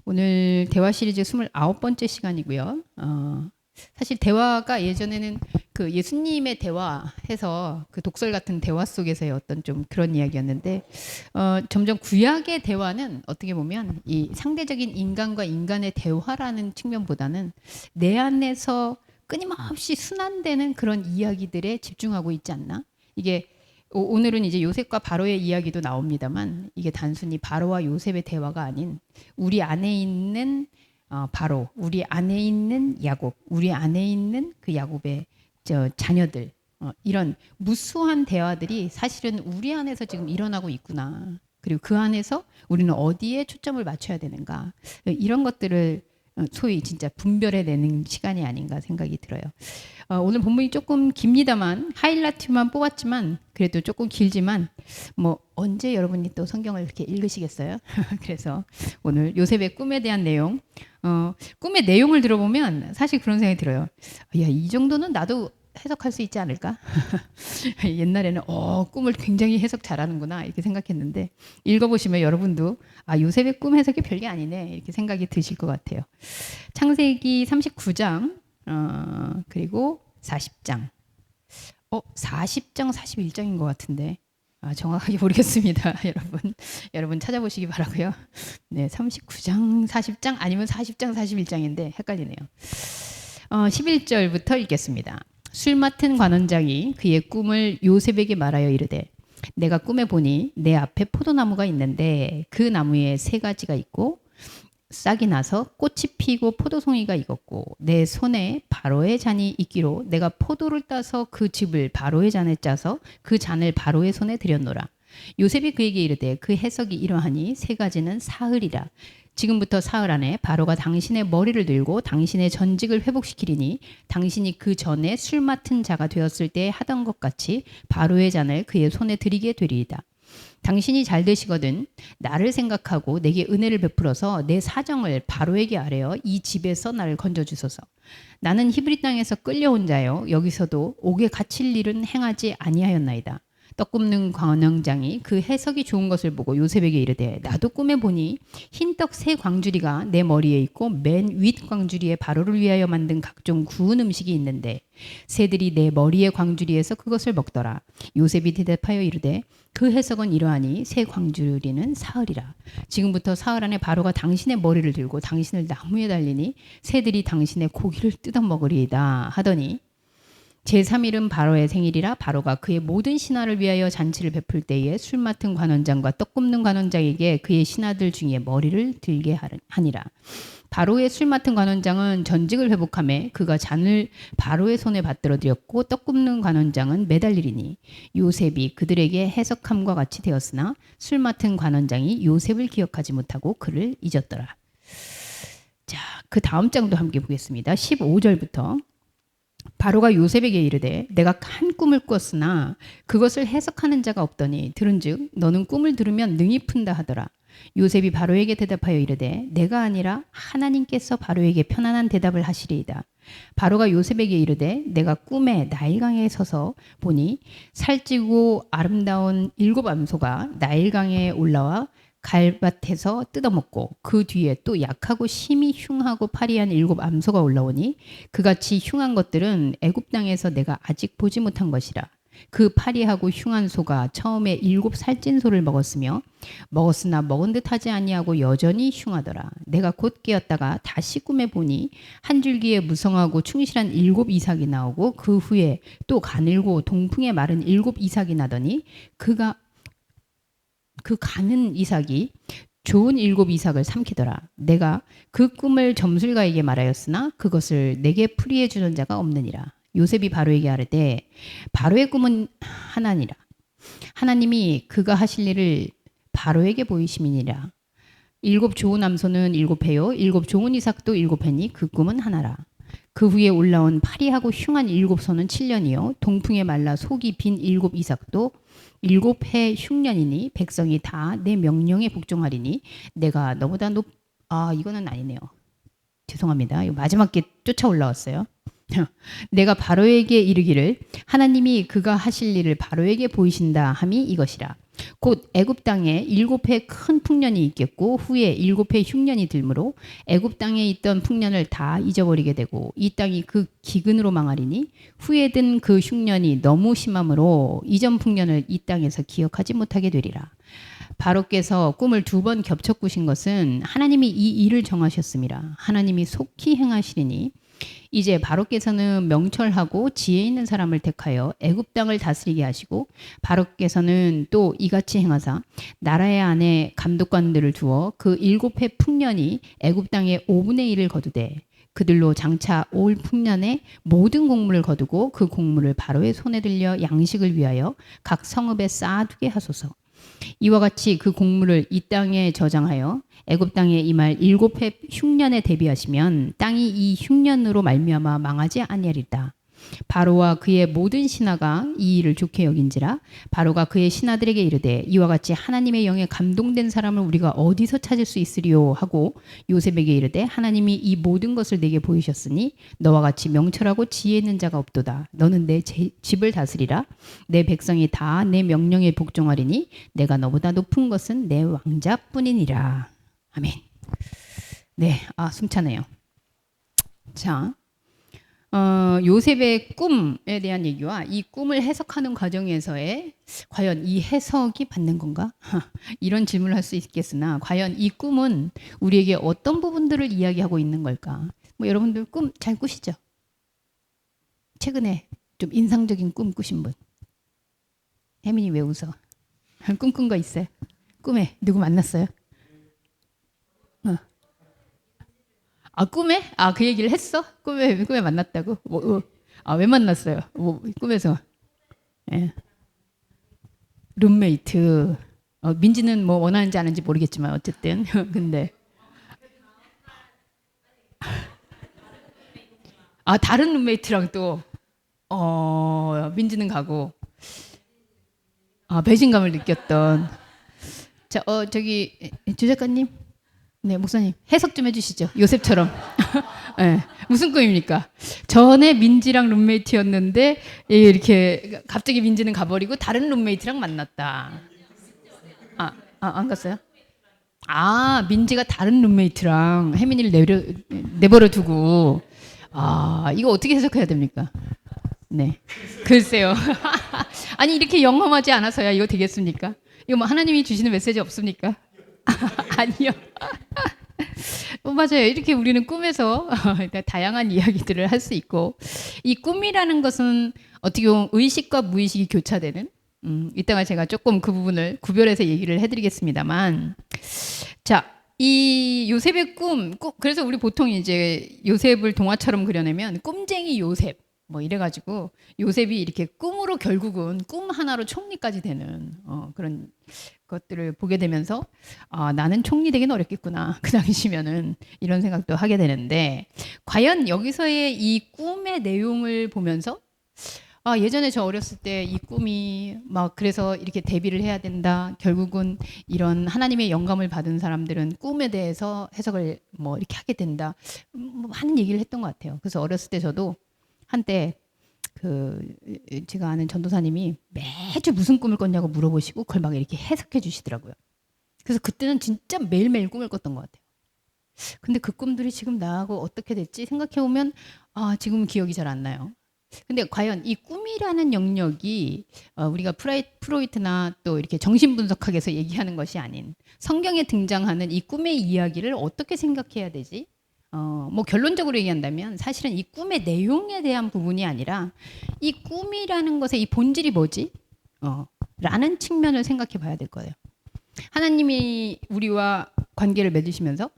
오늘 대화 시리즈 29번째 시간이고요. 사실 대화가 예전에는 그 예수님의 대화해서 그 독설 같은 대화 속에서의 어떤 좀 그런 이야기였는데, 점점 구약의 대화는 어떻게 보면 이 상대적인 인간과 인간의 대화라는 측면보다는 내 안에서 끊임없이 순환되는 그런 이야기들에 집중하고 있지 않나? 이게 오늘은 이제 요셉과 바로의 이야기도 나옵니다만, 이게 단순히 바로와 요셉의 대화가 아닌 우리 안에 있는 바로, 우리 안에 있는 야곱, 우리 안에 있는 그 야곱의 자녀들, 이런 무수한 대화들이 사실은 우리 안에서 지금 일어나고 있구나. 그리고 그 안에서 우리는 어디에 초점을 맞춰야 되는가, 이런 것들을 소위 진짜 분별해내는 시간이 아닌가 생각이 들어요. 오늘 본문이 조금 깁니다만 하이라이트만 뽑았지만, 그래도 조금 길지만 뭐 언제 여러분이 또 성경을 이렇게 읽으시겠어요? 그래서 오늘 요셉의 꿈에 대한 내용, 꿈의 내용을 들어보면 사실 그런 생각이 들어요. 야, 이 정도는 나도 해석할 수 있지 않을까? 옛날에는 꿈을 굉장히 해석 잘하는구나 이렇게 생각했는데, 읽어보시면 여러분도 요셉의 꿈 해석이 별게 아니네 이렇게 생각이 드실 것 같아요. 창세기 39장, 그리고 40장. 40장, 41장인 것 같은데. 정확하게 모르겠습니다. 여러분 찾아보시기 바라고요. 네, 39장, 40장 아니면 40장, 41장인데 헷갈리네요. 11절부터 읽겠습니다. 술 맡은 관원장이 그의 꿈을 요셉에게 말하여 이르되, 내가 꿈에 보니 내 앞에 포도나무가 있는데 그 나무에 세 가지가 있고 싹이 나서 꽃이 피고 포도송이가 익었고 내 손에 바로의 잔이 있기로 내가 포도를 따서 그 즙을 바로의 잔에 짜서 그 잔을 바로의 손에 들였노라. 요셉이 그에게 이르되, 그 해석이 이러하니 세 가지는 사흘이라. 지금부터 사흘 안에 바로가 당신의 머리를 들고 당신의 전직을 회복시키리니 당신이 그 전에 술 맡은 자가 되었을 때 하던 것 같이 바로의 잔을 그의 손에 들이게 되리이다. 당신이 잘 되시거든 나를 생각하고 내게 은혜를 베풀어서 내 사정을 바로에게 아뢰어 이 집에서 나를 건져주소서. 나는 히브리 땅에서 끌려온 자요 여기서도 옥에 갇힐 일은 행하지 아니하였나이다. 떡 굽는 관원장이 그 해석이 좋은 것을 보고 요셉에게 이르되, 나도 꿈에 보니 흰떡 세 광주리가 내 머리에 있고 맨 윗 광주리에 바로를 위하여 만든 각종 구운 음식이 있는데 새들이 내 머리의 광주리에서 그것을 먹더라. 요셉이 대답하여 이르되, 그 해석은 이러하니 새 광주리는 사흘이라. 지금부터 사흘 안에 바로가 당신의 머리를 들고 당신을 나무에 달리니 새들이 당신의 고기를 뜯어 먹으리이다 하더니, 제3일은 바로의 생일이라 바로가 그의 모든 신하를 위하여 잔치를 베풀 때에 술 맡은 관원장과 떡 굽는 관원장에게 그의 신하들 중에 머리를 들게 하니라. 바로의 술 맡은 관원장은 전직을 회복하며 그가 잔을 바로의 손에 받들어 드렸고 떡 굽는 관원장은 매달리리니 요셉이 그들에게 해석함과 같이 되었으나 술 맡은 관원장이 요셉을 기억하지 못하고 그를 잊었더라. 자, 그 다음 장도 함께 보겠습니다. 15절부터. 바로가 요셉에게 이르되, 내가 한 꿈을 꿨으나 그것을 해석하는 자가 없더니 들은즉 너는 꿈을 들으면 능히 푼다 하더라. 요셉이 바로에게 대답하여 이르되, 내가 아니라 하나님께서 바로에게 편안한 대답을 하시리이다. 바로가 요셉에게 이르되, 내가 꿈에 나일강에 서서 보니 살찌고 아름다운 7 암소가 나일강에 올라와 갈밭에서 뜯어먹고 그 뒤에 또 약하고 심히 흉하고 파리한 7 암소가 올라오니 그같이 흉한 것들은 애굽 땅에서 내가 아직 보지 못한 것이라. 그 파리하고 흉한 소가 처음에 7 살찐 소를 먹었으나 먹은 듯 하지 아니하고 여전히 흉하더라. 내가 곧 깨었다가 다시 꿈에 보니 한 줄기에 무성하고 충실한 7 이삭이 나오고 그 후에 또 가늘고 동풍에 마른 7 이삭이 나더니 그 가는 이삭이 좋은 7 이삭을 삼키더라. 내가 그 꿈을 점술가에게 말하였으나 그것을 내게 풀이해 주는 자가 없느니라. 요셉이 바로에게 아뢰되, 바로의 꿈은 하나니라. 하나님이 그가 하실 일을 바로에게 보이심이니라. 7 좋은 암소는 7회요 7 좋은 이삭도 7회니 그 꿈은 하나라. 그 후에 올라온 파리하고 흉한 7 소는 7년이요 동풍에 말라 속이 빈 7 이삭도 7해 흉년이니 백성이 다 내 명령에 복종하리니 내가 너보다 이거는 아니네요. 죄송합니다. 이거 마지막 게 쫓아 올라왔어요. 내가 바로에게 이르기를 하나님이 그가 하실 일을 바로에게 보이신다 함이 이것이라. 곧 애굽 땅에 7해 큰 풍년이 있겠고 후에 7해 흉년이 들므로 애굽 땅에 있던 풍년을 다 잊어버리게 되고 이 땅이 그 기근으로 망하리니 후에 든 그 흉년이 너무 심함으로 이전 풍년을 이 땅에서 기억하지 못하게 되리라. 바로께서 꿈을 2번 겹쳐 꾸신 것은 하나님이 이 일을 정하셨습니다. 하나님이 속히 행하시리니 이제 바로께서는 명철하고 지혜 있는 사람을 택하여 애굽 땅을 다스리게 하시고 바로께서는 또 이같이 행하사 나라의 안에 감독관들을 두어 그 7해 풍년이 애굽 땅의 5분의 1을 거두되 그들로 장차 올 풍년에 모든 곡물을 거두고 그 곡물을 바로의 손에 들려 양식을 위하여 각 성읍에 쌓아두게 하소서. 이와 같이 그 곡물을 이 땅에 저장하여 애굽 땅에 임할 7해 흉년에 대비하시면 땅이 이 흉년으로 말미암아 망하지 아니하리다. 바로와 그의 모든 신하가 이 일을 좋게 여긴지라. 바로가 그의 신하들에게 이르되 이와 같이 하나님의 영에 감동된 사람을 우리가 어디서 찾을 수 있으리요 하고 요셉에게 이르되 하나님이 이 모든 것을 내게 보이셨으니 너와 같이 명철하고 지혜 있는 자가 없도다. 너는 내 집을 다스리라. 내 백성이 다 내 명령에 복종하리니 내가 너보다 높은 것은 내 왕자뿐이니라. 아멘. 네, 숨차네요. 자, 요셉의 꿈에 대한 얘기와 이 꿈을 해석하는 과정에서의 과연 이 해석이 받는 건가? 이런 질문을 할 수 있겠으나 과연 이 꿈은 우리에게 어떤 부분들을 이야기하고 있는 걸까? 뭐 여러분들 꿈 잘 꾸시죠? 최근에 좀 인상적인 꿈 꾸신 분? 혜민이 왜 웃어? 꿈 꾼 거 있어요? 꿈에 누구 만났어요? 꿈에? 그 얘기를 했어? 꿈에 만났다고? 왜 만났어요? 꿈에서. 예. 룸메이트. 민지는 뭐 원하는지 안 하는지 모르겠지만, 어쨌든. 근데. 다른 룸메이트랑 또, 민지는 가고, 배신감을 느꼈던. 자, 저기, 주 작가님. 네, 목사님 해석 좀 해주시죠. 요셉처럼. 네, 무슨 꿈입니까? 전에 민지랑 룸메이트였는데 이렇게 갑자기 민지는 가버리고 다른 룸메이트랑 만났다. 안 갔어요? 민지가 다른 룸메이트랑 혜민이를 내버려 두고 이거 어떻게 해석해야 됩니까? 네, 글쎄요. 아니 이렇게 영험하지 않아서야 이거 되겠습니까? 이거 뭐 하나님이 주시는 메시지 없습니까? 아니요. 맞아요. 이렇게 우리는 꿈에서 다양한 이야기들을 할 수 있고 이 꿈이라는 것은 어떻게 보면 의식과 무의식이 교차되는 이따가 제가 조금 그 부분을 구별해서 얘기를 해드리겠습니다만 자, 이 요셉의 꿈 그래서 우리 보통 이제 요셉을 동화처럼 그려내면 꿈쟁이 요셉 뭐 이래가지고 요셉이 이렇게 꿈으로 결국은 꿈 하나로 총리까지 되는 그런 것들을 보게 되면서 나는 총리 되기는 어렵겠구나 그 당시면은 이런 생각도 하게 되는데 과연 여기서의 이 꿈의 내용을 보면서 예전에 저 어렸을 때 이 꿈이 막 그래서 이렇게 대비를 해야 된다. 결국은 이런 하나님의 영감을 받은 사람들은 꿈에 대해서 해석을 뭐 이렇게 하게 된다. 하는 얘기를 했던 것 같아요. 그래서 어렸을 때 저도 한때 제가 아는 전도사님이 매주 무슨 꿈을 꿨냐고 물어보시고 그걸 막 이렇게 해석해 주시더라고요. 그래서 그때는 진짜 매일매일 꿈을 꿨던 것 같아요. 근데 그 꿈들이 지금 나하고 어떻게 됐지 생각해 보면 지금 기억이 잘 안 나요. 근데 과연 이 꿈이라는 영역이 우리가 프로이트나 또 이렇게 정신분석학에서 얘기하는 것이 아닌 성경에 등장하는 이 꿈의 이야기를 어떻게 생각해야 되지? 뭐 결론적으로 얘기한다면 사실은 이 꿈의 내용에 대한 부분이 아니라 이 꿈이라는 것의 이 본질이 뭐지? 라는 측면을 생각해 봐야 될 거예요. 하나님이 우리와 관계를 맺으시면서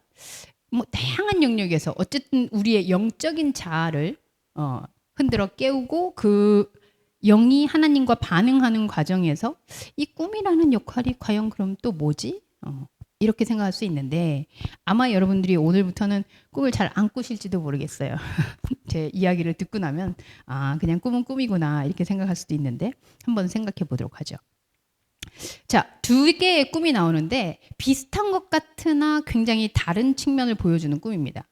뭐 다양한 영역에서 어쨌든 우리의 영적인 자아를 흔들어 깨우고 그 영이 하나님과 반응하는 과정에서 이 꿈이라는 역할이 과연 그럼 또 뭐지? 이렇게 생각할 수 있는데 아마 여러분들이 오늘부터는 꿈을 잘 안 꾸실지도 모르겠어요. 제 이야기를 듣고 나면 그냥 꿈은 꿈이구나 이렇게 생각할 수도 있는데 한번 생각해 보도록 하죠. 자, 2개의 꿈이 나오는데 비슷한 것 같으나 굉장히 다른 측면을 보여주는 꿈입니다.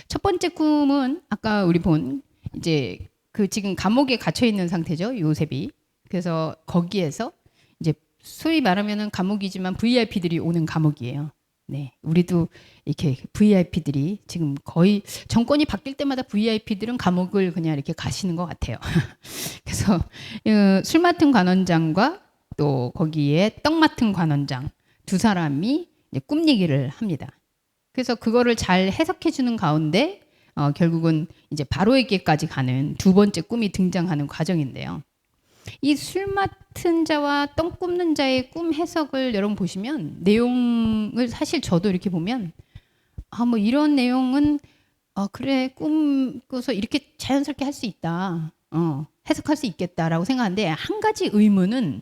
첫 번째 꿈은 아까 우리 본 이제 그 지금 감옥에 갇혀 있는 상태죠, 요셉이. 그래서 거기에서 이제 소위 말하면은 감옥이지만 VIP들이 오는 감옥이에요. 네, 우리도 이렇게 VIP들이 지금 거의 정권이 바뀔 때마다 VIP들은 감옥을 그냥 이렇게 가시는 것 같아요. 그래서 술 맡은 관원장과 또 거기에 떡 맡은 관원장 두 사람이 이제 꿈 얘기를 합니다. 그래서 그거를 잘 해석해 주는 가운데 결국은 이제 바로에게까지 가는 두 번째 꿈이 등장하는 과정인데요. 이 술 맡은 자와 떡 굽는 자의 꿈 해석을 여러분 보시면 내용을 사실 저도 이렇게 보면 뭐 이런 내용은 그래 꿈 꿔서 이렇게 자연스럽게 할 수 있다. 해석할 수 있겠다라고 생각하는데 한 가지 의문은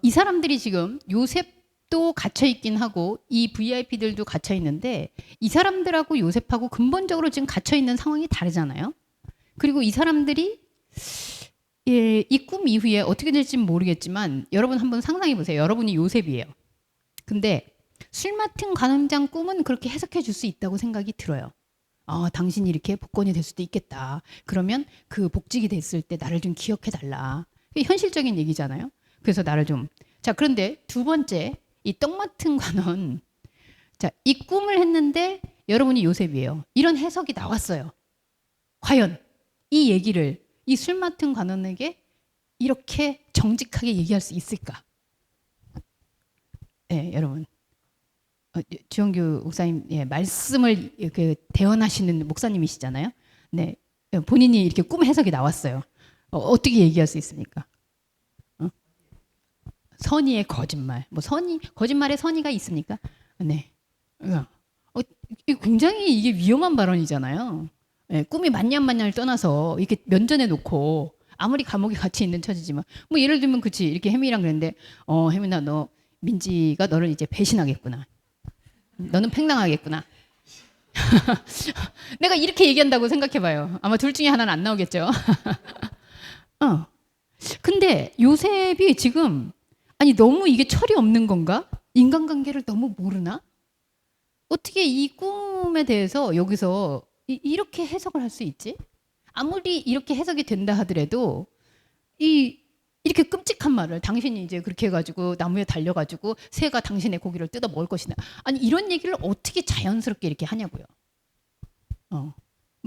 이 사람들이 지금 요셉도 갇혀 있긴 하고 이 VIP들도 갇혀 있는데 이 사람들하고 요셉하고 근본적으로 지금 갇혀 있는 상황이 다르잖아요. 그리고 이 사람들이 이 꿈 이후에 어떻게 될지는 모르겠지만 여러분 한번 상상해 보세요. 여러분이 요셉이에요. 근데 술 맡은 관원장 꿈은 그렇게 해석해 줄 수 있다고 생각이 들어요. 당신이 이렇게 복권이 될 수도 있겠다. 그러면 그 복직이 됐을 때 나를 좀 기억해 달라. 현실적인 얘기잖아요. 그래서 나를 좀. 자, 그런데 두 번째, 이 떡 맡은 관원. 자, 이 꿈을 했는데 여러분이 요셉이에요. 이런 해석이 나왔어요. 과연 이 얘기를 이 술 맡은 관원에게 이렇게 정직하게 얘기할 수 있을까? 네, 여러분. 주영규 목사님 말씀을 대언하시는 목사님이시잖아요. 네, 본인이 이렇게 꿈 해석이 나왔어요. 어떻게 얘기할 수 있습니까? 선의의 거짓말. 뭐 거짓말에 선의가 있습니까? 네. 굉장히 이게 위험한 발언이잖아요. 네, 꿈이 맞냐 안 맞냐를 떠나서 이렇게 면전에 놓고 아무리 감옥에 같이 있는 처지지만 뭐 예를 들면 그치 이렇게 혜민이랑 그랬는데 혜민아 너 민지가 너를 이제 배신하겠구나. 너는 팽당하겠구나. 내가 이렇게 얘기한다고 생각해봐요. 아마 둘 중에 하나는 안 나오겠죠. 근데 요셉이 지금 아니 너무 이게 철이 없는 건가? 인간관계를 너무 모르나? 어떻게 이 꿈에 대해서 여기서 이렇게 해석을 할 수 있지? 아무리 이렇게 해석이 된다 하더라도 이렇게 끔찍한 말을 당신이 이제 그렇게 해가지고 나무에 달려가지고 새가 당신의 고기를 뜯어 먹을 것이다. 아니 이런 얘기를 어떻게 자연스럽게 이렇게 하냐고요. 뭐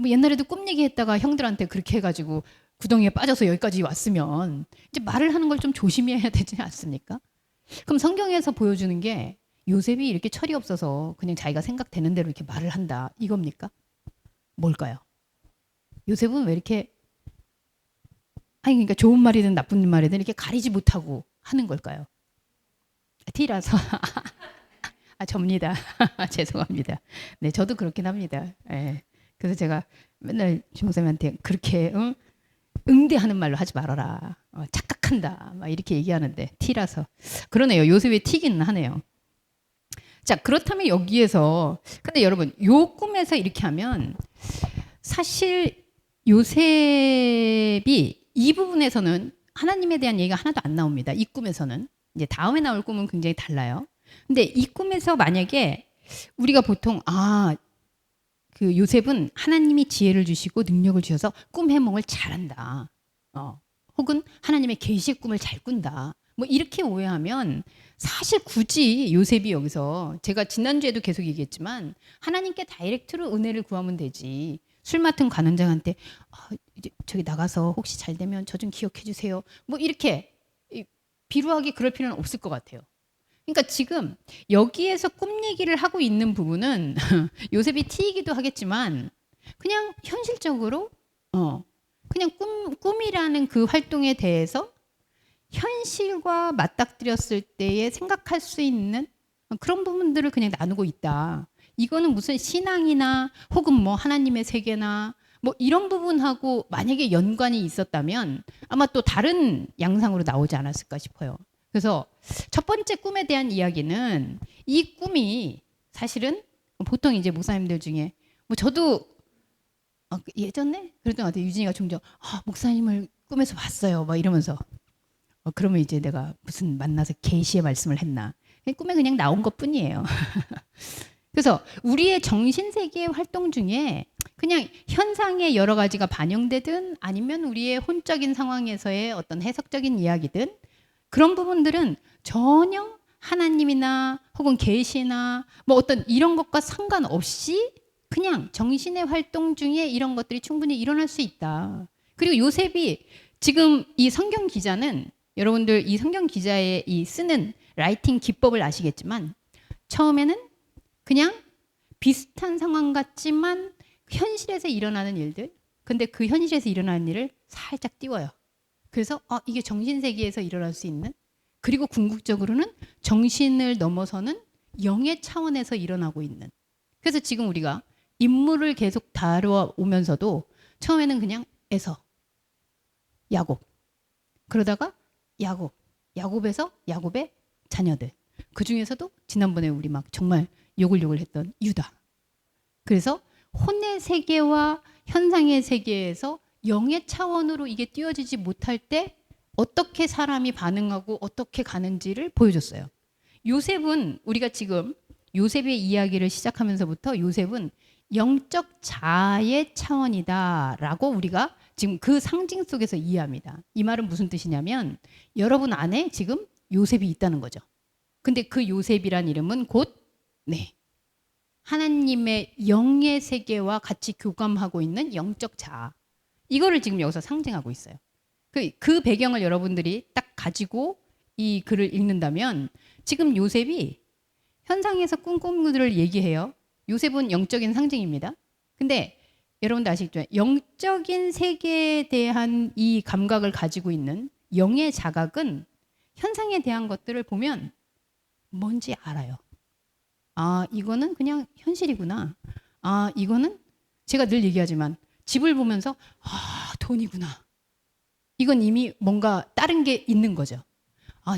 옛날에도 꿈 얘기했다가 형들한테 그렇게 해가지고 구덩이에 빠져서 여기까지 왔으면 이제 말을 하는 걸 좀 조심해야 되지 않습니까? 그럼 성경에서 보여주는 게 요셉이 이렇게 철이 없어서 그냥 자기가 생각되는 대로 이렇게 말을 한다 이겁니까? 뭘까요? 요셉은 왜 이렇게 그러니까 좋은 말이든 나쁜 말이든 이렇게 가리지 못하고 하는 걸까요? T라서 접니다. 죄송합니다. 네, 저도 그렇긴 합니다. 네. 그래서 제가 맨날 주목사님한테 그렇게 응대하는 말로 하지 말아라. 착각한다. 막 이렇게 얘기하는데 T라서 그러네요. 요셉의 T기는 하네요. 자, 그렇다면 여기에서 근데 여러분 요 꿈에서 이렇게 하면 사실 요셉이 이 부분에서는 하나님에 대한 얘기가 하나도 안 나옵니다. 이 꿈에서는 이제 다음에 나올 꿈은 굉장히 달라요. 근데 이 꿈에서 만약에 우리가 보통 그 요셉은 하나님이 지혜를 주시고 능력을 주셔서 꿈 해몽을 잘한다. 혹은 하나님의 계시의 꿈을 잘 꾼다. 뭐 이렇게 오해하면 사실 굳이 요셉이 여기서 제가 지난주에도 계속 얘기했지만 하나님께 다이렉트로 은혜를 구하면 되지. 술 맡은 관원장한테 이제 저기 나가서 혹시 잘 되면 저 좀 기억해 주세요. 뭐 이렇게 비루하게 그럴 필요는 없을 것 같아요. 그러니까 지금 여기에서 꿈 얘기를 하고 있는 부분은 요셉이 T이기도 하겠지만 그냥 현실적으로 그냥 꿈이라는 그 활동에 대해서 현실과 맞닥뜨렸을 때에 생각할 수 있는 그런 부분들을 그냥 나누고 있다. 이거는 무슨 신앙이나 혹은 뭐 하나님의 세계나 뭐 이런 부분하고 만약에 연관이 있었다면 아마 또 다른 양상으로 나오지 않았을까 싶어요. 그래서 첫 번째 꿈에 대한 이야기는 이 꿈이 사실은 보통 이제 목사님들 중에 뭐 저도 예전에 그랬던 것 같아요. 유진이가 종종 목사님을 꿈에서 봤어요. 막 이러면서 그러면 이제 내가 무슨 만나서 계시의 말씀을 했나. 꿈에 그냥 나온 것 뿐이에요. 그래서 우리의 정신세계의 활동 중에 그냥 현상의 여러 가지가 반영되든 아니면 우리의 혼적인 상황에서의 어떤 해석적인 이야기든 그런 부분들은 전혀 하나님이나 혹은 계시나 뭐 어떤 이런 것과 상관없이 그냥 정신의 활동 중에 이런 것들이 충분히 일어날 수 있다. 그리고 요셉이 지금 이 성경 기자는 여러분들 이 성경 기자의 이 쓰는 라이팅 기법을 아시겠지만 처음에는 그냥 비슷한 상황 같지만 현실에서 일어나는 일들 근데 그 현실에서 일어나는 일을 살짝 띄워요. 그래서 이게 정신세계에서 일어날 수 있는 그리고 궁극적으로는 정신을 넘어서는 영의 차원에서 일어나고 있는 그래서 지금 우리가 인물을 계속 다뤄오면서도 처음에는 그냥 에서 야곱 그러다가 야곱에서 야곱의 자녀들 그 중에서도 지난번에 우리 막 정말 욕을 했던 유다 그래서 혼의 세계와 현상의 세계에서 영의 차원으로 이게 띄워지지 못할 때 어떻게 사람이 반응하고 어떻게 가는지를 보여줬어요. 요셉은 우리가 지금 요셉의 이야기를 시작하면서부터 요셉은 영적 자아의 차원이다라고 우리가 지금 그 상징 속에서 이해합니다. 이 말은 무슨 뜻이냐면 여러분 안에 지금 요셉이 있다는 거죠. 근데 그 요셉이란 이름은 곧 하나님의 영의 세계와 같이 교감하고 있는 영적 자아. 이거를 지금 여기서 상징하고 있어요. 그 배경을 여러분들이 딱 가지고 이 글을 읽는다면 지금 요셉이 현상에서 꿈꾸는 얘기해요. 요셉은 영적인 상징입니다. 근데 여러분들 아시겠죠? 영적인 세계에 대한 이 감각을 가지고 있는 영의 자각은 현상에 대한 것들을 보면 뭔지 알아요. 이거는 그냥 현실이구나. 이거는 제가 늘 얘기하지만 집을 보면서 돈이구나. 이건 이미 뭔가 다른 게 있는 거죠.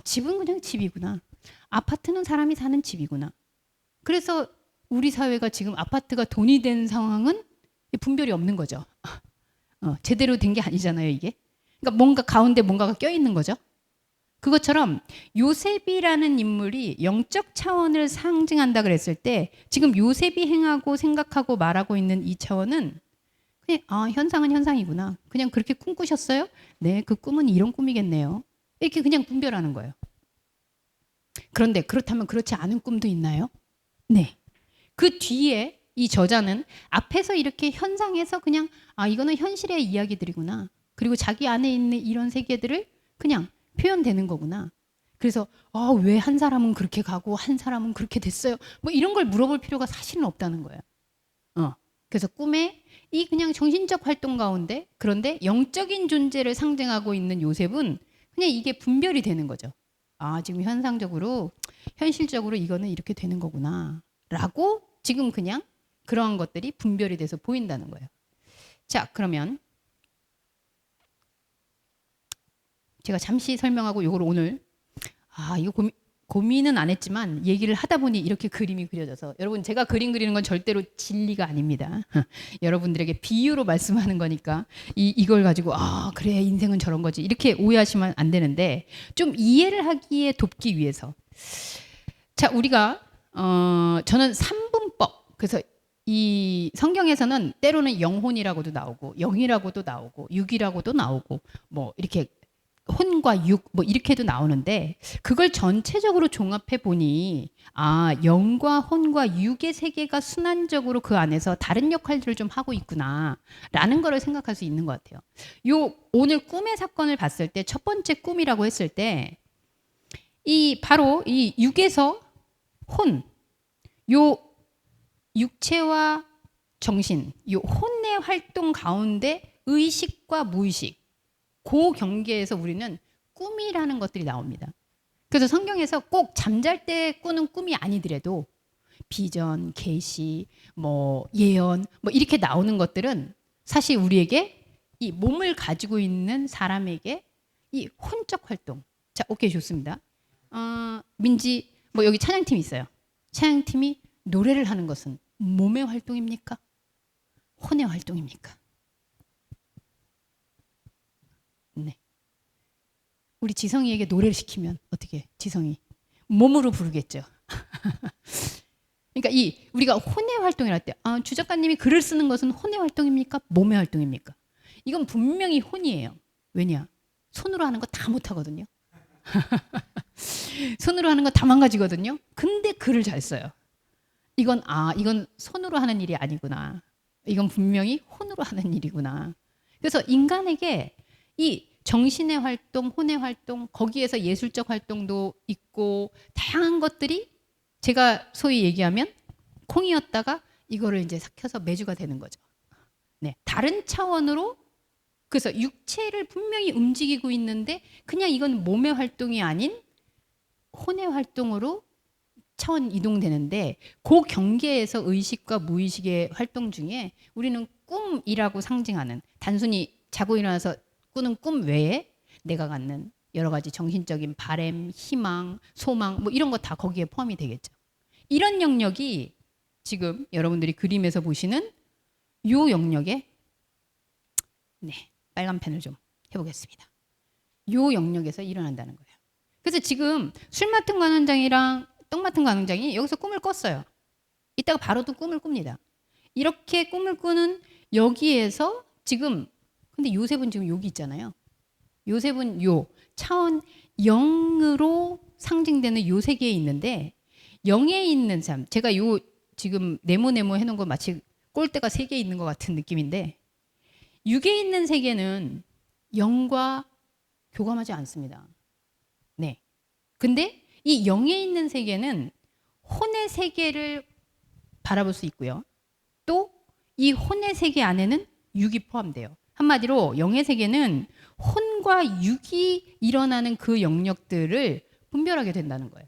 집은 그냥 집이구나. 아파트는 사람이 사는 집이구나. 그래서 우리 사회가 지금 아파트가 돈이 된 상황은 분별이 없는 거죠. 제대로 된 게 아니잖아요, 이게. 그러니까 뭔가 가운데 뭔가가 껴있는 거죠. 그것처럼 요셉이라는 인물이 영적 차원을 상징한다 그랬을 때 지금 요셉이 행하고 생각하고 말하고 있는 이 차원은 그냥 현상은 현상이구나. 그냥 그렇게 꿈꾸셨어요? 네, 그 꿈은 이런 꿈이겠네요. 이렇게 그냥 분별하는 거예요. 그런데 그렇다면 그렇지 않은 꿈도 있나요? 네. 그 뒤에 이 저자는 앞에서 이렇게 현상에서 그냥 이거는 현실의 이야기들이구나. 그리고 자기 안에 있는 이런 세계들을 그냥 표현되는 거구나. 그래서 왜 한 사람은 그렇게 가고 한 사람은 그렇게 됐어요. 뭐 이런 걸 물어볼 필요가 사실은 없다는 거예요. 그래서 꿈에 이 그냥 정신적 활동 가운데 그런데 영적인 존재를 상징하고 있는 요셉은 그냥 이게 분별이 되는 거죠. 지금 현상적으로 현실적으로 이거는 이렇게 되는 거구나 라고 지금 그냥 그러한 것들이 분별이 돼서 보인다는 거예요. 자, 그러면 제가 잠시 설명하고 이걸 오늘 이거 고민은 안 했지만 얘기를 하다 보니 이렇게 그림이 그려져서 여러분 제가 그림 그리는 건 절대로 진리가 아닙니다. 여러분들에게 비유로 말씀하는 거니까 이걸 가지고 그래 인생은 저런 거지 이렇게 오해하시면 안 되는데 좀 이해를 하기에 돕기 위해서 자 우리가 저는 3분법 그래서 이 성경에서는 때로는 영혼이라고도 나오고 영이라고도 나오고 육이라고도 나오고 뭐 이렇게 혼과 육 뭐 이렇게도 나오는데 그걸 전체적으로 종합해 보니 영과 혼과 육의 세계가 순환적으로 그 안에서 다른 역할들을 좀 하고 있구나라는 거를 생각할 수 있는 것 같아요. 오늘 꿈의 사건을 봤을 때 첫 번째 꿈이라고 했을 때 바로 이 육에서 혼, 요 육체와 정신, 요 혼의 활동 가운데 의식과 무의식 그 경계에서 우리는 꿈이라는 것들이 나옵니다. 그래서 성경에서 꼭 잠잘 때 꾸는 꿈이 아니더라도 비전, 계시, 뭐 예언, 뭐 이렇게 나오는 것들은 사실 우리에게 이 몸을 가지고 있는 사람에게 이 혼적 활동. 자, 오케이 좋습니다. 민지 뭐 여기 찬양팀이 있어요. 찬양팀이 노래를 하는 것은 몸의 활동입니까? 혼의 활동입니까? 네. 우리 지성이에게 노래를 시키면 어떻게 지성이 몸으로 부르겠죠. 그러니까 이 우리가 혼의 활동이랄 때, 주 작가님이 글을 쓰는 것은 혼의 활동입니까? 몸의 활동입니까? 이건 분명히 혼이에요. 왜냐? 손으로 하는 거 다 못하거든요. 손으로 하는 거 다 망가지거든요. 근데 글을 잘 써요. 이건 손으로 하는 일이 아니구나. 이건 분명히 혼으로 하는 일이구나. 그래서 인간에게 이 정신의 활동, 혼의 활동, 거기에서 예술적 활동도 있고 다양한 것들이 제가 소위 얘기하면 콩이었다가 이거를 이제 삭혀서 매주가 되는 거죠. 네, 다른 차원으로 그래서 육체를 분명히 움직이고 있는데 그냥 이건 몸의 활동이 아닌 혼의 활동으로 차원 이동되는데 그 경계에서 의식과 무의식의 활동 중에 우리는 꿈이라고 상징하는 단순히 자고 일어나서 꾸는 꿈 외에 내가 갖는 여러 가지 정신적인 바램, 희망, 소망 뭐 이런 거 다 거기에 포함이 되겠죠. 이런 영역이 지금 여러분들이 그림에서 보시는 이 영역에 빨간 펜을 좀 해보겠습니다. 이 영역에서 일어난다는 거예요. 그래서 지금 술 맡은 관원장이랑 떡 맡은 관원장이 여기서 꿈을 꿨어요. 이따가 바로 또 꿈을 꿉니다. 이렇게 꿈을 꾸는 여기에서 지금 근데 요셉은 지금 여기 있잖아요. 요셉은 요 차원 0으로 상징되는 요 세계에 있는데 0에 있는 삶. 제가 요 지금 네모 해놓은 거 마치 꼴대가 3개 있는 것 같은 느낌인데 6에 있는 세계는 0과 교감하지 않습니다. 네. 근데 이 0에 있는 세계는 혼의 세계를 바라볼 수 있고요. 또 이 혼의 세계 안에는 6이 포함돼요. 한마디로 0의 세계는 혼과 6이 일어나는 그 영역들을 분별하게 된다는 거예요.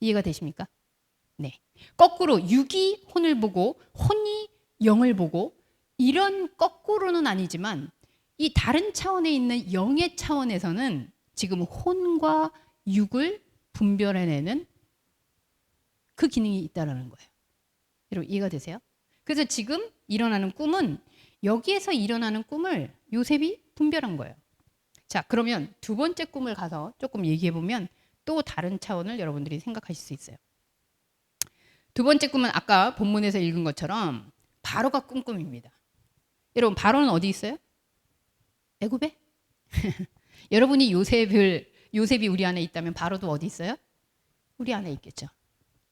이해가 되십니까? 네. 거꾸로 6이 혼을 보고 혼이 0을 보고 이런 거꾸로는 아니지만 이 다른 차원에 있는 0의 차원에서는 지금 혼과 6을 분별해내는 그 기능이 있다는 거예요. 여러분 이해가 되세요? 그래서 지금 일어나는 꿈은 여기에서 일어나는 꿈을 요셉이 분별한 거예요. 자, 그러면 두 번째 꿈을 가서 조금 얘기해 보면 또 다른 차원을 여러분들이 생각하실 수 있어요. 두 번째 꿈은 아까 본문에서 읽은 것처럼 바로가 꾼 꿈입니다. 여러분 바로는 어디 있어요? 애굽에? 여러분이 요셉이 우리 안에 있다면 바로도 어디 있어요? 우리 안에 있겠죠.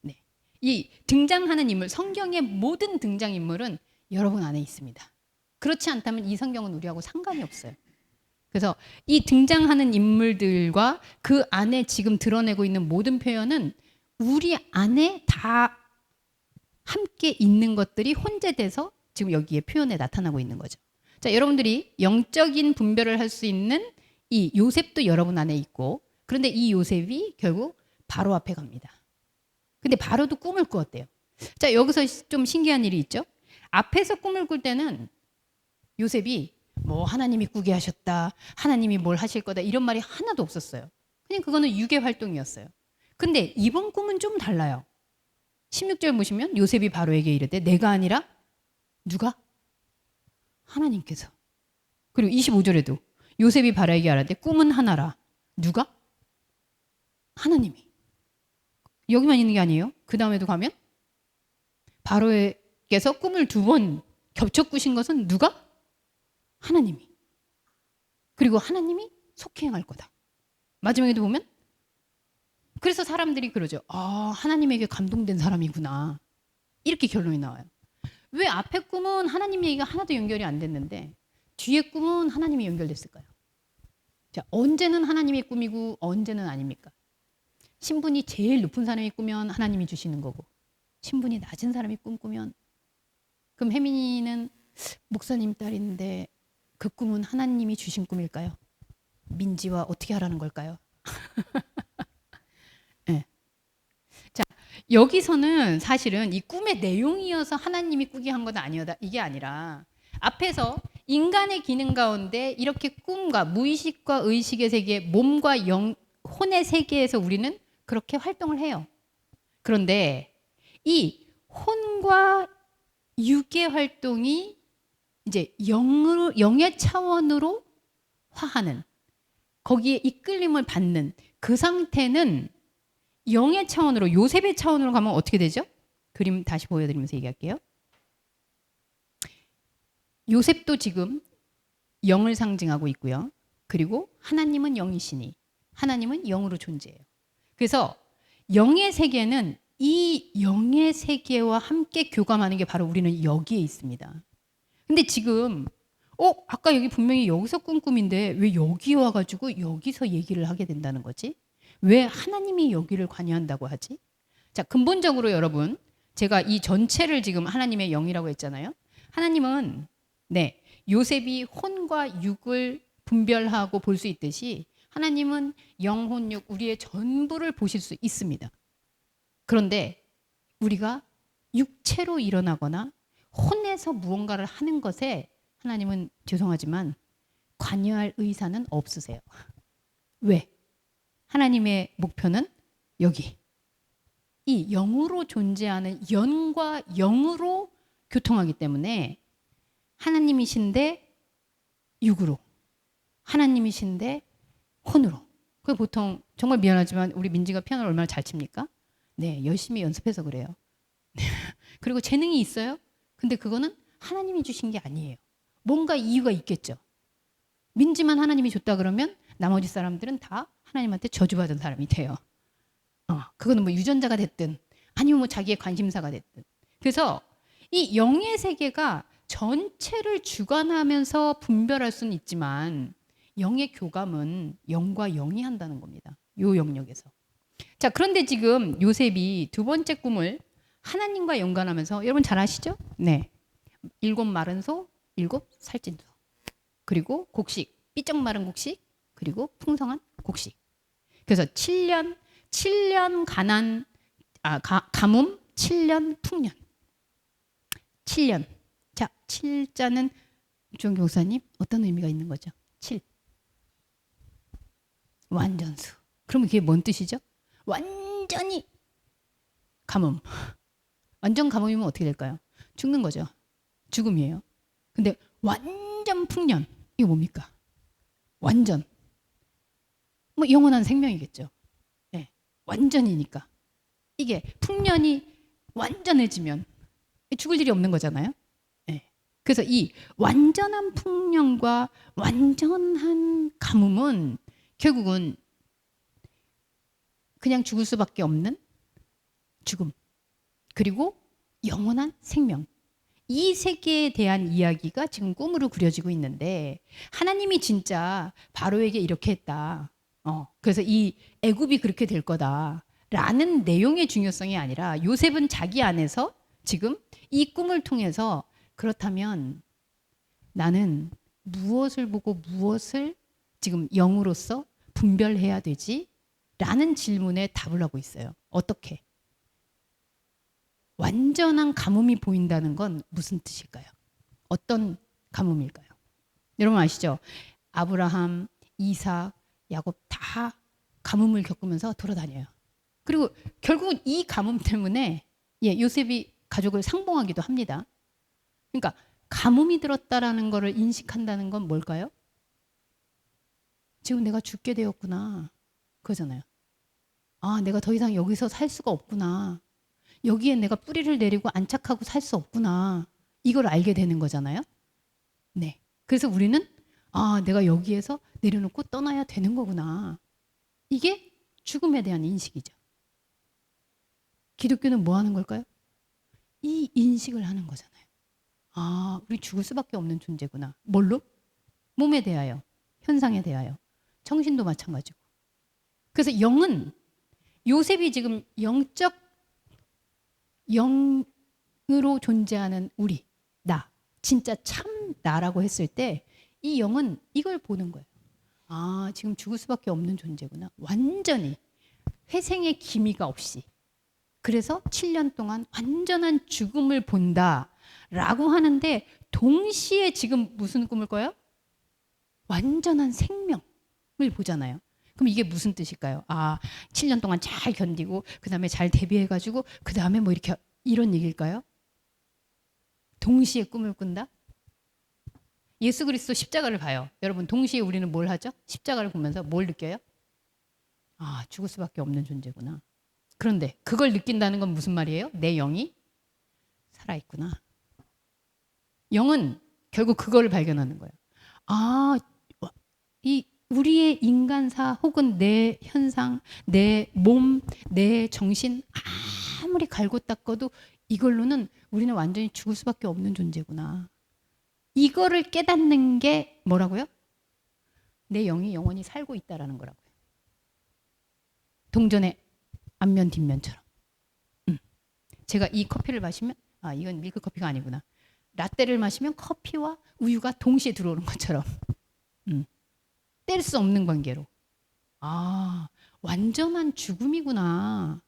네. 이 등장하는 인물, 성경의 모든 등장인물은 여러분 안에 있습니다. 그렇지 않다면 이 성경은 우리하고 상관이 없어요. 그래서 이 등장하는 인물들과 그 안에 지금 드러내고 있는 모든 표현은 우리 안에 다 함께 있는 것들이 혼재돼서 지금 여기에 표현에 나타나고 있는 거죠. 자, 여러분들이 영적인 분별을 할 수 있는 이 요셉도 여러분 안에 있고 그런데 이 요셉이 결국 바로 앞에 갑니다. 근데 바로도 꿈을 꾸었대요. 자, 여기서 좀 신기한 일이 있죠. 앞에서 꿈을 꿀 때는 요셉이 뭐 하나님이 꾸게 하셨다, 하나님이 뭘 하실 거다 이런 말이 하나도 없었어요. 그냥 그거는 육의 활동이었어요. 근데 이번 꿈은 좀 달라요. 16절 보시면 요셉이 바로에게 이르되 내가 아니라 누가? 하나님께서. 그리고 25절에도 요셉이 바로에게 말하되 꿈은 하나라. 누가? 하나님이. 여기만 있는 게 아니에요. 그 다음에도 가면 바로에게서 꿈을 2번 겹쳐 꾸신 것은 누가? 하나님이. 그리고 하나님이 속히 행할 거다. 마지막에도 보면 그래서 사람들이 그러죠. 하나님에게 감동된 사람이구나. 이렇게 결론이 나와요. 왜 앞에 꿈은 하나님 얘기가 하나도 연결이 안 됐는데 뒤에 꿈은 하나님이 연결됐을까요? 자, 언제는 하나님의 꿈이고 언제는 아닙니까? 신분이 제일 높은 사람이 꾸면 하나님이 주시는 거고 신분이 낮은 사람이 꿈꾸면 그럼 혜민이는 목사님 딸인데 그 꿈은 하나님이 주신 꿈일까요? 민지와 어떻게 하라는 걸까요? 네. 자, 여기서는 사실은 이 꿈의 내용이어서 하나님이 꾸게 한 건 아니었다. 이게 아니라 앞에서 인간의 기능 가운데 이렇게 꿈과 무의식과 의식의 세계, 몸과 혼의 세계에서 우리는 그렇게 활동을 해요. 그런데 이 혼과 육의 활동이 이제 영의 차원으로 화하는 거기에 이끌림을 받는 그 상태는 영의 차원으로 요셉의 차원으로 가면 어떻게 되죠? 그림 다시 보여드리면서 얘기할게요. 요셉도 지금 영을 상징하고 있고요. 그리고 하나님은 영이시니 하나님은 영으로 존재해요. 그래서 영의 세계는 이 영의 세계와 함께 교감하는 게 바로 우리는 여기에 있습니다. 근데 지금 아까 여기 분명히 여기서 꾼 꿈인데 왜 여기 와가지고 여기서 얘기를 하게 된다는 거지? 왜 하나님이 여기를 관여한다고 하지? 자, 근본적으로 여러분, 제가 이 전체를 지금 하나님의 영이라고 했잖아요. 하나님은 요셉이 혼과 육을 분별하고 볼 수 있듯이 하나님은 영혼, 육, 우리의 전부를 보실 수 있습니다. 그런데 우리가 육체로 일어나거나 혼에서 무언가를 하는 것에 하나님은 죄송하지만 관여할 의사는 없으세요. 왜? 하나님의 목표는 여기 이 영으로 존재하는 영과 영으로 교통하기 때문에 하나님이신데 육으로, 하나님이신데 혼으로. 그 보통 정말 미안하지만 우리 민지가 피아노를 얼마나 잘 칩니까? 네, 열심히 연습해서 그래요. 그리고 재능이 있어요. 근데 그거는 하나님이 주신 게 아니에요. 뭔가 이유가 있겠죠. 민지만 하나님이 줬다 그러면 나머지 사람들은 다 하나님한테 저주받은 사람이 돼요. 그거는 뭐 유전자가 됐든 아니면 뭐 자기의 관심사가 됐든. 그래서 이 영의 세계가 전체를 주관하면서 분별할 수는 있지만 영의 교감은 영과 영이 한다는 겁니다. 요 영역에서. 자, 그런데 지금 요셉이 두 번째 꿈을 하나님과 연관하면서 여러분 잘 아시죠? 네. 7 마른 소, 7 살찐 소. 그리고 곡식, 삐쩍 마른 곡식, 그리고 풍성한 곡식. 그래서 7년 가뭄, 7년 풍년. 7년. 자, 7자는 주원기 목사님 어떤 의미가 있는 거죠? 7. 완전수. 그러면 그게 뭔 뜻이죠? 완전히 가뭄. 완전 가뭄이면 어떻게 될까요? 죽는 거죠. 죽음이에요. 근데 완전 풍년. 이게 뭡니까? 완전. 뭐 영원한 생명이겠죠. 네. 완전이니까. 이게 풍년이 완전해지면 죽을 일이 없는 거잖아요. 네. 그래서 이 완전한 풍년과 완전한 가뭄은 결국은 그냥 죽을 수밖에 없는 죽음. 그리고 영원한 생명. 이 세계에 대한 이야기가 지금 꿈으로 그려지고 있는데 하나님이 진짜 바로에게 이렇게 했다. 그래서 이 애굽이 그렇게 될 거다라는 내용의 중요성이 아니라 요셉은 자기 안에서 지금 이 꿈을 통해서 그렇다면 나는 무엇을 보고 무엇을 지금 영으로서 분별해야 되지? 라는 질문에 답을 하고 있어요. 어떻게? 완전한 가뭄이 보인다는 건 무슨 뜻일까요? 어떤 가뭄일까요? 여러분 아시죠? 아브라함, 이삭, 야곱 다 가뭄을 겪으면서 돌아다녀요. 그리고 결국은 이 가뭄 때문에 요셉이 가족을 상봉하기도 합니다. 그러니까 가뭄이 들었다라는 것을 인식한다는 건 뭘까요? 지금 내가 죽게 되었구나. 그거잖아요. 내가 더 이상 여기서 살 수가 없구나. 여기에 내가 뿌리를 내리고 안착하고 살 수 없구나. 이걸 알게 되는 거잖아요. 네. 그래서 우리는 내가 여기에서 내려놓고 떠나야 되는 거구나. 이게 죽음에 대한 인식이죠. 기독교는 뭐 하는 걸까요? 이 인식을 하는 거잖아요. 우리 죽을 수밖에 없는 존재구나. 뭘로? 몸에 대하여, 현상에 대하여, 정신도 마찬가지고. 그래서 영은 요셉이 지금 영으로 존재하는 우리, 나, 진짜 참 나라고 했을 때 이 영은 이걸 보는 거예요. 지금 죽을 수밖에 없는 존재구나. 완전히 회생의 기미가 없이. 그래서 7년 동안 완전한 죽음을 본다라고 하는데 동시에 지금 무슨 꿈을 꿔요? 완전한 생명을 보잖아요. 그럼 이게 무슨 뜻일까요? 7년 동안 잘 견디고 그 다음에 잘 대비해가지고 그 다음에 뭐 이렇게 이런 얘기일까요? 동시에 꿈을 꾼다? 예수 그리스도 십자가를 봐요. 여러분 동시에 우리는 뭘 하죠? 십자가를 보면서 뭘 느껴요? 죽을 수밖에 없는 존재구나. 그런데 그걸 느낀다는 건 무슨 말이에요? 내 영이 살아있구나. 영은 결국 그걸 발견하는 거예요. 아, 이 우리의 인간사 혹은 내 현상, 내 몸, 내 정신 아무리 갈고 닦아도 이걸로는 우리는 완전히 죽을 수밖에 없는 존재구나. 이거를 깨닫는 게 뭐라고요? 내 영이 영원히 살고 있다라는 거라고요. 동전의 앞면 뒷면처럼. 제가 이 커피를 마시면 이건 밀크 커피가 아니구나. 라떼를 마시면 커피와 우유가 동시에 들어오는 것처럼 뗄 수 없는 관계로 완전한 죽음이구나를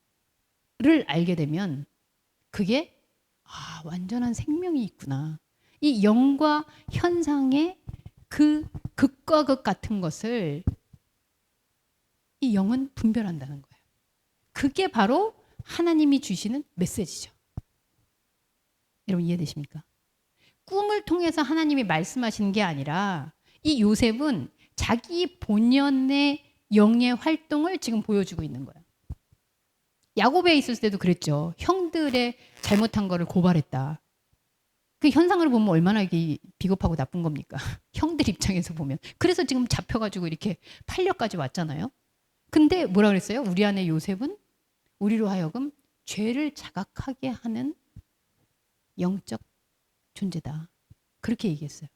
알게 되면 그게 완전한 생명이 있구나. 이 영과 현상의 그 극과 극 같은 것을 이 영은 분별한다는 거예요. 그게 바로 하나님이 주시는 메시지죠. 여러분 이해되십니까? 꿈을 통해서 하나님이 말씀하시는 게 아니라 이 요셉은 자기 본연의 영의 활동을 지금 보여주고 있는 거예요. 야곱에 있을 때도 그랬죠. 형들의 잘못한 거를 고발했다. 그 현상을 보면 얼마나 이게 비겁하고 나쁜 겁니까? 형들 입장에서 보면. 그래서 지금 잡혀가지고 이렇게 팔려까지 왔잖아요. 근데 뭐라 그랬어요? 우리 안에 요셉은 우리로 하여금 죄를 자각하게 하는 영적 존재다. 그렇게 얘기했어요.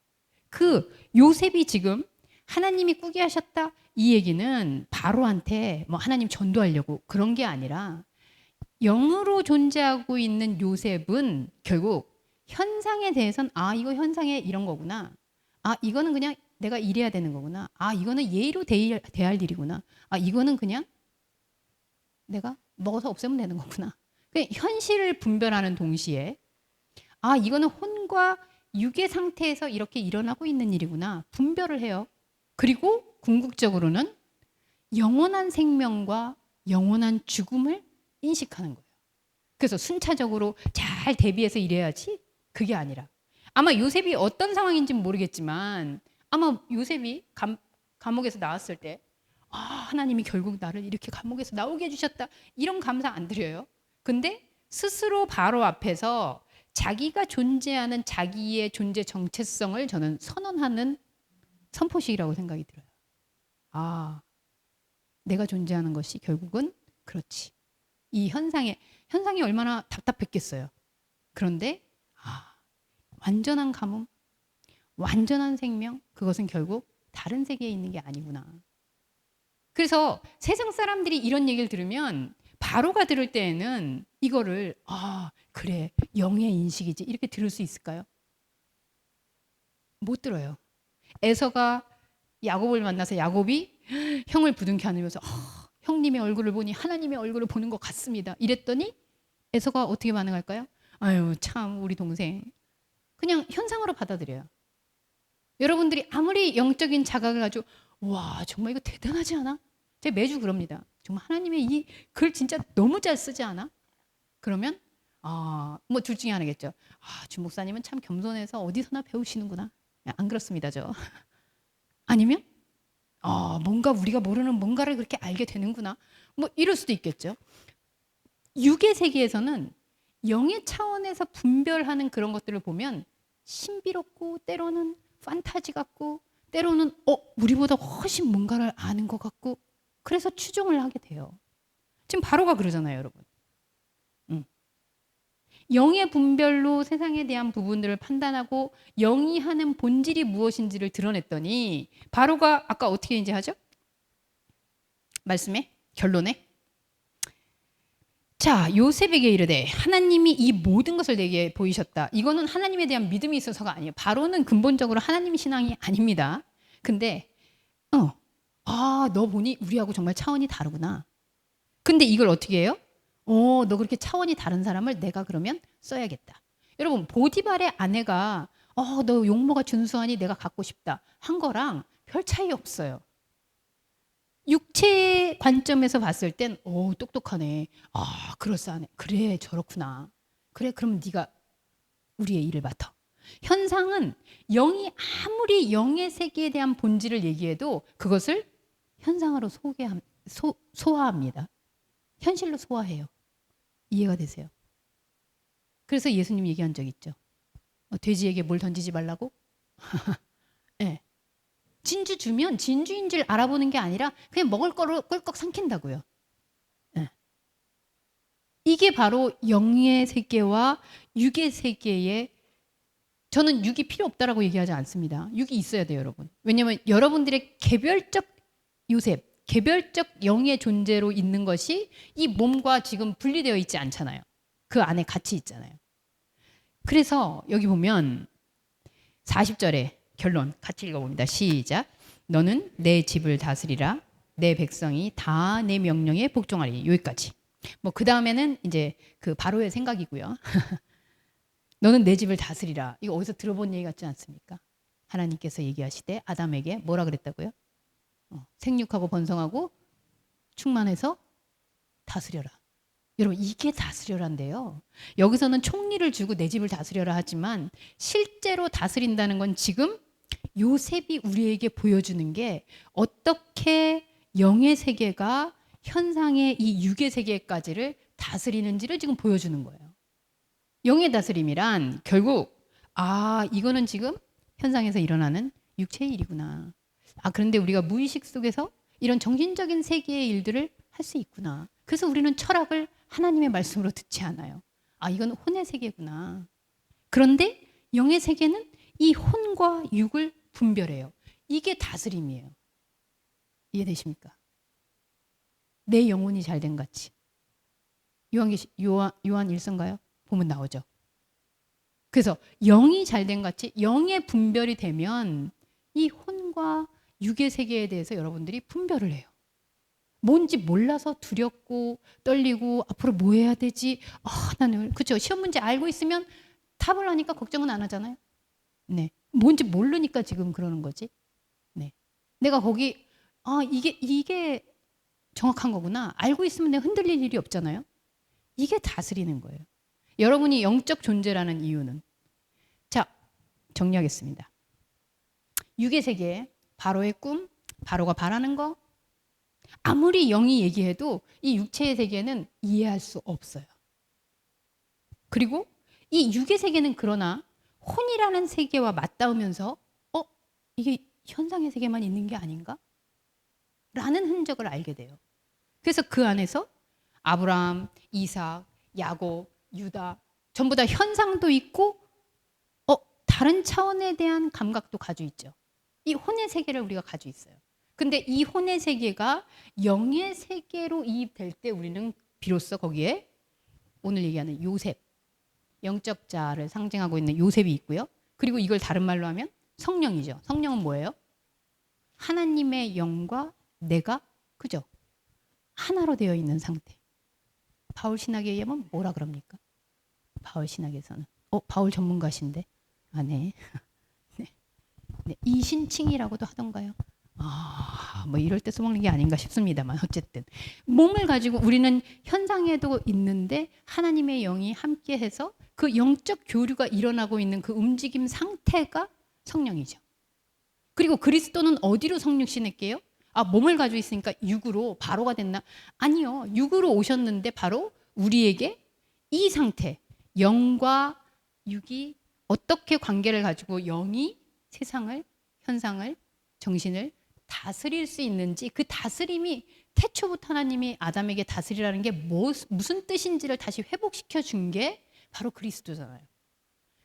그 요셉이 지금 하나님이 꾸게 하셨다 이 얘기는 바로한테 뭐 하나님 전도하려고 그런 게 아니라 영으로 존재하고 있는 요셉은 결국 현상에 대해서는 이거 현상에 이런 거구나. 이거는 그냥 내가 이래야 되는 거구나. 이거는 예의로 대할 일이구나. 이거는 그냥 내가 먹어서 없애면 되는 거구나. 현실을 분별하는 동시에 이거는 혼과 육의 상태에서 이렇게 일어나고 있는 일이구나. 분별을 해요. 그리고 궁극적으로는 영원한 생명과 영원한 죽음을 인식하는 거예요. 그래서 순차적으로 잘 대비해서 일해야지 그게 아니라 아마 요셉이 어떤 상황인지는 모르겠지만 아마 요셉이 감옥에서 나왔을 때 하나님이 결국 나를 이렇게 감옥에서 나오게 해주셨다 이런 감사 안 드려요. 근데 스스로 바로 앞에서 자기가 존재하는 자기의 존재 정체성을 저는 선언하는 선포식이라고 생각이 들어요. 내가 존재하는 것이 결국은 그렇지. 이 현상이 얼마나 답답했겠어요. 그런데 완전한 가뭄, 완전한 생명, 그것은 결국 다른 세계에 있는 게 아니구나. 그래서 세상 사람들이 이런 얘기를 들으면 바로가 들을 때에는 이거를 그래 영의 인식이지 이렇게 들을 수 있을까요? 못 들어요. 에서가 야곱을 만나서 야곱이 형을 부둥켜 안으면서 형님의 얼굴을 보니 하나님의 얼굴을 보는 것 같습니다. 이랬더니 에서가 어떻게 반응할까요? 아유 참 우리 동생. 그냥 현상으로 받아들여요. 여러분들이 아무리 영적인 자각을 가지고 와 정말 이거 대단하지 않아? 제가 매주 그럽니다. 정말 하나님의 이 글 진짜 너무 잘 쓰지 않아? 그러면 뭐 둘 중에 하나겠죠. 주 목사님은 참 겸손해서 어디서나 배우시는구나. 안 그렇습니다 저. 아니면 뭔가 우리가 모르는 뭔가를 그렇게 알게 되는구나. 뭐 이럴 수도 있겠죠. 육의 세계에서는 영의 차원에서 분별하는 그런 것들을 보면 신비롭고 때로는 판타지 같고 때로는 우리보다 훨씬 뭔가를 아는 것 같고 그래서 추종을 하게 돼요. 지금 바로가 그러잖아요, 여러분. 영의 분별로 세상에 대한 부분들을 판단하고 영이 하는 본질이 무엇인지를 드러냈더니 바로가 아까 어떻게 이제 하죠? 말씀에 결론에 자 요셉에게 이르되 하나님이 이 모든 것을 내게 보이셨다. 이거는 하나님에 대한 믿음이 있어서가 아니에요. 바로는 근본적으로 하나님 신앙이 아닙니다. 근데 너 보니 우리하고 정말 차원이 다르구나. 근데 이걸 어떻게 해요? 너 그렇게 차원이 다른 사람을 내가 그러면 써야겠다. 여러분 보디발의 아내가 너 용모가 준수하니 내가 갖고 싶다 한 거랑 별 차이 없어요. 육체의 관점에서 봤을 땐 똑똑하네. 그럴싸하네. 그래 저렇구나. 그래 그럼 네가 우리의 일을 맡아. 현상은 영이 아무리 영의 세계에 대한 본질을 얘기해도 그것을 현상으로 소화합니다. 현실로 소화해요. 이해가 되세요? 그래서 예수님 얘기한 적 있죠. 돼지에게 뭘 던지지 말라고? 네. 진주 주면 진주인 줄 알아보는 게 아니라 그냥 먹을 거를 꿀꺽 삼킨다고요. 네. 이게 바로 영의 세계와 육의 세계의, 저는 육이 필요 없다라고 얘기하지 않습니다. 육이 있어야 돼요, 여러분. 왜냐하면 여러분들의 개별적 요셉, 개별적 영의 존재로 있는 것이 이 몸과 지금 분리되어 있지 않잖아요. 그 안에 같이 있잖아요. 그래서 여기 보면 40절에 결론 같이 읽어봅니다. 시작. 너는 내 집을 다스리라. 내 백성이 다 내 명령에 복종하리. 여기까지. 뭐 그 다음에는 이제 그 바로의 생각이고요. 너는 내 집을 다스리라. 이거 어디서 들어본 얘기 같지 않습니까? 하나님께서 얘기하시되 아담에게 뭐라 그랬다고요? 생육하고 번성하고 충만해서 다스려라. 여러분 이게 다스려란데요. 여기서는 총리를 주고 내 집을 다스려라 하지만 실제로 다스린다는 건 지금 요셉이 우리에게 보여주는 게 어떻게 영의 세계가 현상의 이 육의 세계까지를 다스리는지를 지금 보여주는 거예요. 영의 다스림이란 결국 이거는 지금 현상에서 일어나는 육체의 일이구나. 그런데 우리가 무의식 속에서 이런 정신적인 세계의 일들을 할 수 있구나. 그래서 우리는 철학을 하나님의 말씀으로 듣지 않아요. 이건 혼의 세계구나. 그런데 영의 세계는 이 혼과 육을 분별해요. 이게 다스림이에요. 이해되십니까? 내 영혼이 잘된 같이. 요한 1서인가요? 보면 나오죠. 그래서 영이 잘된 같이 영의 분별이 되면 이 혼과 육의 세계에 대해서 여러분들이 분별을 해요. 뭔지 몰라서 두렵고 떨리고 앞으로 뭐 해야 되지? 나는 그렇죠. 시험 문제 알고 있으면 답을 하니까 걱정은 안 하잖아요. 네. 뭔지 모르니까 지금 그러는 거지. 네. 내가 거기 이게 정확한 거구나. 알고 있으면 내가 흔들릴 일이 없잖아요. 이게 다스리는 거예요. 여러분이 영적 존재라는 이유는, 자, 정리하겠습니다. 육의 세계, 바로의 꿈, 바로가 바라는 거, 아무리 영이 얘기해도 이 육체의 세계는 이해할 수 없어요. 그리고 이 육의 세계는 그러나 혼이라는 세계와 맞닿으면서 이게 현상의 세계만 있는 게 아닌가? 라는 흔적을 알게 돼요. 그래서 그 안에서 아브라함, 이삭, 야곱, 유다 전부 다 현상도 있고 다른 차원에 대한 감각도 가지고 있죠. 이 혼의 세계를 우리가 가지고 있어요. 근데 이 혼의 세계가 영의 세계로 이입될 때 우리는 비로소 거기에 오늘 얘기하는 요셉, 영적 자를 상징하고 있는 요셉이 있고요. 그리고 이걸 다른 말로 하면 성령이죠. 성령은 뭐예요? 하나님의 영과 내가, 그죠? 하나로 되어 있는 상태. 바울 신학에 의하면 뭐라 그럽니까? 바울 신학에서는. 바울 전문가신데. 네. 네. 이신칭이라고도 하던가요? 뭐 이럴 때 써먹는 게 아닌가 싶습니다만 어쨌든 몸을 가지고 우리는 현상에도 있는데 하나님의 영이 함께해서 그 영적 교류가 일어나고 있는 그 움직임 상태가 성령이죠. 그리고 그리스도는 어디로 성육신했게요? 몸을 가지고 있으니까 육으로 바로가 됐나? 아니요. 육으로 오셨는데 바로 우리에게 이 상태, 영과 육이 어떻게 관계를 가지고 영이 세상을, 현상을, 정신을 다스릴 수 있는지, 그 다스림이 태초부터 하나님이 아담에게 다스리라는 게 무슨 뜻인지를 다시 회복시켜 준 게 바로 그리스도잖아요.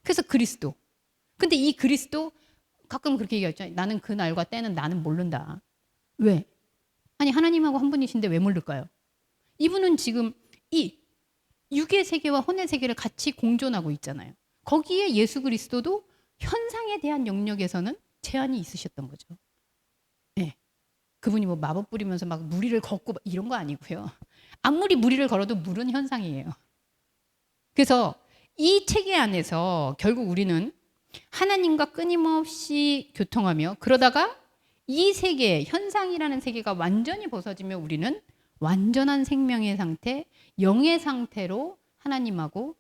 그래서 그리스도. 근데 이 그리스도 가끔 그렇게 얘기하죠. 나는 그 날과 때는 나는 모른다. 왜? 아니 하나님하고 한 분이신데 왜 모를까요? 이분은 지금 이 육의 세계와 혼의 세계를 같이 공존하고 있잖아요. 거기에 예수 그리스도도 현상에 대한 영역에서는 제한이 있으셨던 거죠. 네. 그분이 뭐 마법 부리면서 막 무리를 걷고 이런 거 아니고요. 아무리 무리를 걸어도 물은 현상이에요. 그래서 이 체계 안에서 결국 우리는 하나님과 끊임없이 교통하며 그러다가 이 세계, 현상이라는 세계가 완전히 벗어지면 우리는 완전한 생명의 상태, 영의 상태로 하나님하고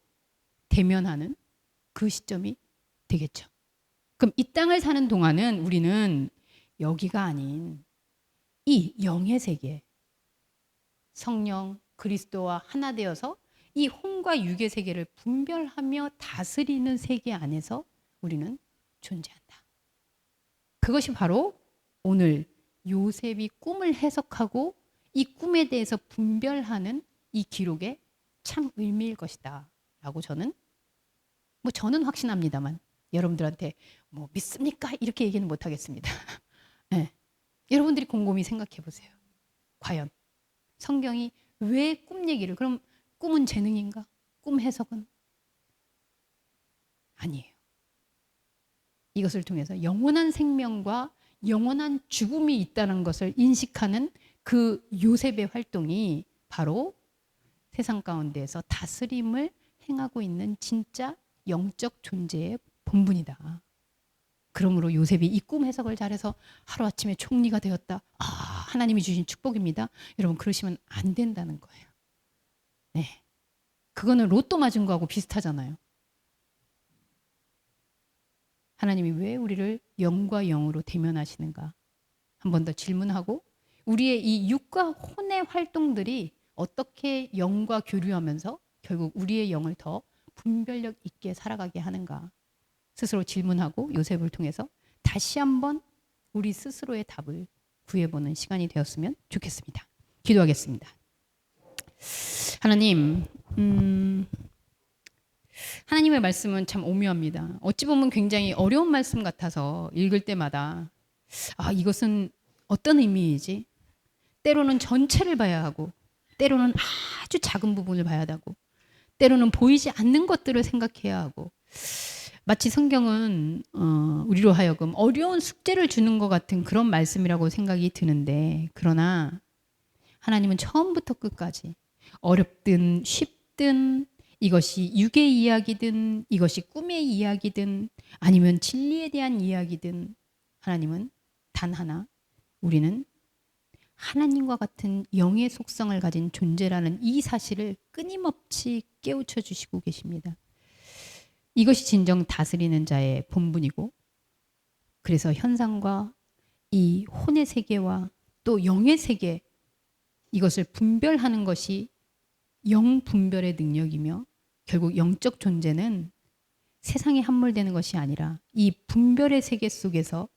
대면하는 그 시점이 되겠죠. 그럼 이 땅을 사는 동안은 우리는 여기가 아닌 이 영의 세계, 성령, 그리스도와 하나 되어서 이 혼과 육의 세계를 분별하며 다스리는 세계 안에서 우리는 존재한다. 그것이 바로 오늘 요셉이 꿈을 해석하고 이 꿈에 대해서 분별하는 이 기록의 참 의미일 것이다 라고 저는 확신합니다만 여러분들한테 뭐 믿습니까? 이렇게 얘기는 못하겠습니다. 네. 여러분들이 곰곰이 생각해 보세요. 과연 성경이 왜 꿈 얘기를, 그럼 꿈은 재능인가? 꿈 해석은? 아니에요. 이것을 통해서 영원한 생명과 영원한 죽음이 있다는 것을 인식하는 그 요셉의 활동이 바로 세상 가운데에서 다스림을 행하고 있는 진짜 영적 존재의 본분이다. 그러므로 요셉이 이 꿈 해석을 잘해서 하루아침에 총리가 되었다. 아, 하나님이 주신 축복입니다. 여러분 그러시면 안 된다는 거예요. 네, 그거는 로또 맞은 거하고 비슷하잖아요. 하나님이 왜 우리를 영과 영으로 대면하시는가? 한 번 더 질문하고 우리의 이 육과 혼의 활동들이 어떻게 영과 교류하면서 결국 우리의 영을 더 분별력 있게 살아가게 하는가? 스스로 질문하고 요셉을 통해서 다시 한번 우리 스스로의 답을 구해보는 시간이 되었으면 좋겠습니다. 기도하겠습니다. 하나님, 하나님의 말씀은 참 오묘합니다. 어찌 보면 굉장히 어려운 말씀 같아서 읽을 때마다 이것은 어떤 의미이지? 때로는 전체를 봐야 하고 때로는 아주 작은 부분을 봐야 하고 때로는 보이지 않는 것들을 생각해야 하고 마치 성경은 우리로 하여금 어려운 숙제를 주는 것 같은 그런 말씀이라고 생각이 드는데 그러나 하나님은 처음부터 끝까지 어렵든 쉽든 이것이 육의 이야기든 이것이 꿈의 이야기든 아니면 진리에 대한 이야기든 하나님은 단 하나 우리는 하나님과 같은 영의 속성을 가진 존재라는 이 사실을 끊임없이 깨우쳐 주시고 계십니다. 이것이 진정 다스리는 자의 본분이고 그래서 현상과 이 혼의 세계와 또 영의 세계 이것을 분별하는 것이 영 분별의 능력이며 결국 영적 존재는 세상에 함몰되는 것이 아니라 이 분별의 세계 속에서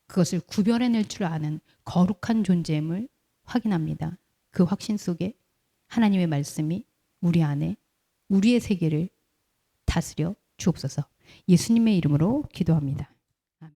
그것을 구별해낼 줄 아는 거룩한 존재임을 확인합니다. 그 확신 속에 하나님의 말씀이 우리 안에 우리의 세계를 다스려 주옵소서. 예수님의 이름으로 기도합니다.